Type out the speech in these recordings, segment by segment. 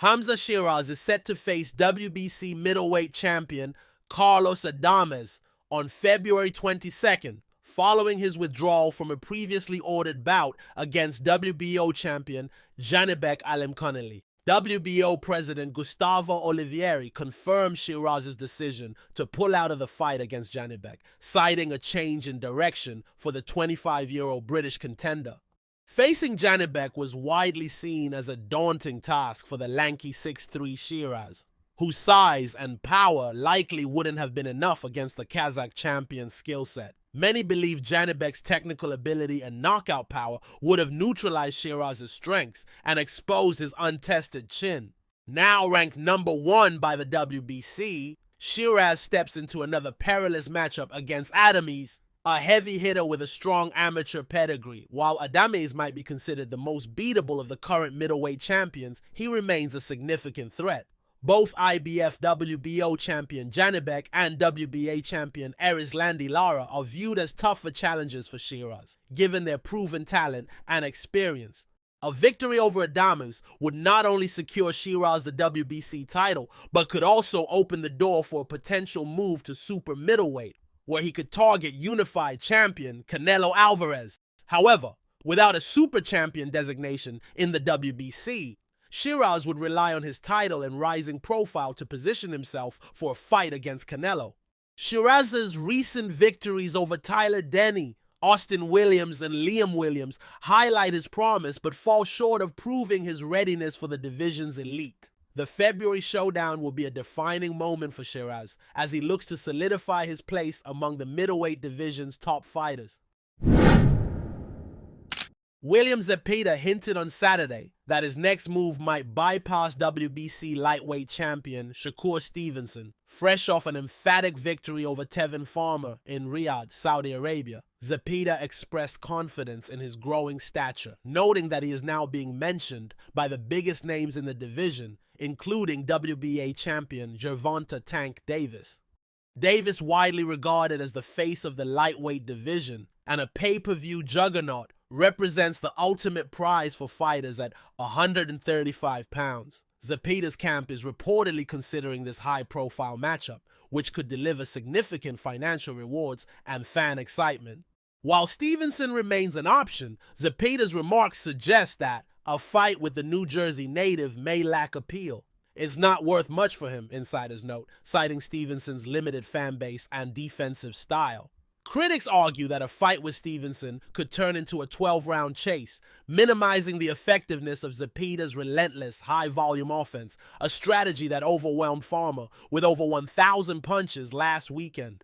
Hamzah Sheeraz is set to face WBC middleweight champion Carlos Adames on February 22nd, following his withdrawal from a previously ordered bout against WBO champion Janibek Alimkhaneli. WBO President Gustavo Olivieri confirmed Sheeraz's decision to pull out of the fight against Janibek, citing a change in direction for the 25-year-old British contender. Facing Janibek was widely seen as a daunting task for the lanky 6'3" Sheeraz, whose size and power likely wouldn't have been enough against the Kazakh champion's skill set. Many believe Janibek's technical ability and knockout power would have neutralized Sheeraz's strengths and exposed his untested chin. Now ranked number 1 by the WBC, Sheeraz steps into another perilous matchup against Adames, a heavy hitter with a strong amateur pedigree. While Adames might be considered the most beatable of the current middleweight champions, he remains a significant threat. Both IBF WBO champion Janibek and WBA champion Erislandy Lara are viewed as tougher challenges for Sheeraz, given their proven talent and experience. A victory over Adames would not only secure Sheeraz the WBC title, but could also open the door for a potential move to super middleweight, where he could target unified champion Canelo Alvarez. However, without a super champion designation in the WBC, Sheeraz would rely on his title and rising profile to position himself for a fight against Canelo. Sheeraz's recent victories over Tyler Denny, Austin Williams, and Liam Williams highlight his promise but fall short of proving his readiness for the division's elite. The February showdown will be a defining moment for Sheeraz as he looks to solidify his place among the middleweight division's top fighters. William Zepeda hinted on Saturday that his next move might bypass WBC lightweight champion Shakur Stevenson, fresh off an emphatic victory over Tevin Farmer in Riyadh, Saudi Arabia. Zepeda expressed confidence in his growing stature, noting that he is now being mentioned by the biggest names in the division, including WBA champion Gervonta Tank Davis. Davis, widely regarded as the face of the lightweight division and a pay-per-view juggernaut, represents the ultimate prize for fighters at 135 pounds. Zepeda's camp is reportedly considering this high-profile matchup, which could deliver significant financial rewards and fan excitement. While Stevenson remains an option, Zepeda's remarks suggest that a fight with the New Jersey native may lack appeal. It's not worth much for him, insiders note, citing Stevenson's limited fan base and defensive style. Critics argue that a fight with Stevenson could turn into a 12-round chase, minimizing the effectiveness of Zepeda's relentless, high-volume offense, a strategy that overwhelmed Farmer with over 1,000 punches last weekend.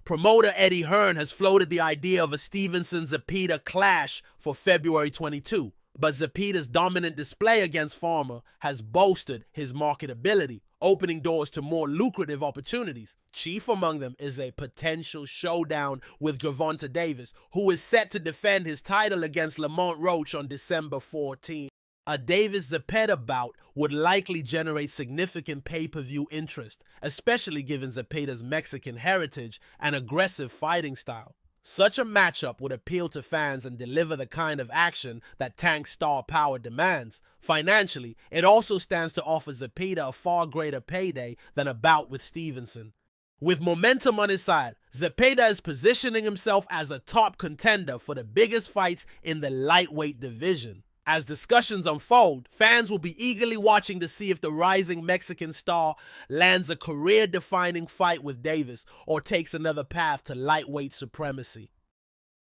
Promoter Eddie Hearn has floated the idea of a Stevenson-Zepeda clash for February 22, but Zepeda's dominant display against Farmer has bolstered his marketability, opening doors to more lucrative opportunities. Chief among them is a potential showdown with Gervonta Davis, who is set to defend his title against Lamont Roach on December 14. A Davis-Zepeda bout would likely generate significant pay-per-view interest, especially given Zepeda's Mexican heritage and aggressive fighting style. Such a matchup would appeal to fans and deliver the kind of action that Tank's star power demands. Financially, it also stands to offer Zepeda a far greater payday than a bout with Stevenson. With momentum on his side, Zepeda is positioning himself as a top contender for the biggest fights in the lightweight division. As discussions unfold, fans will be eagerly watching to see if the rising Mexican star lands a career-defining fight with Davis or takes another path to lightweight supremacy.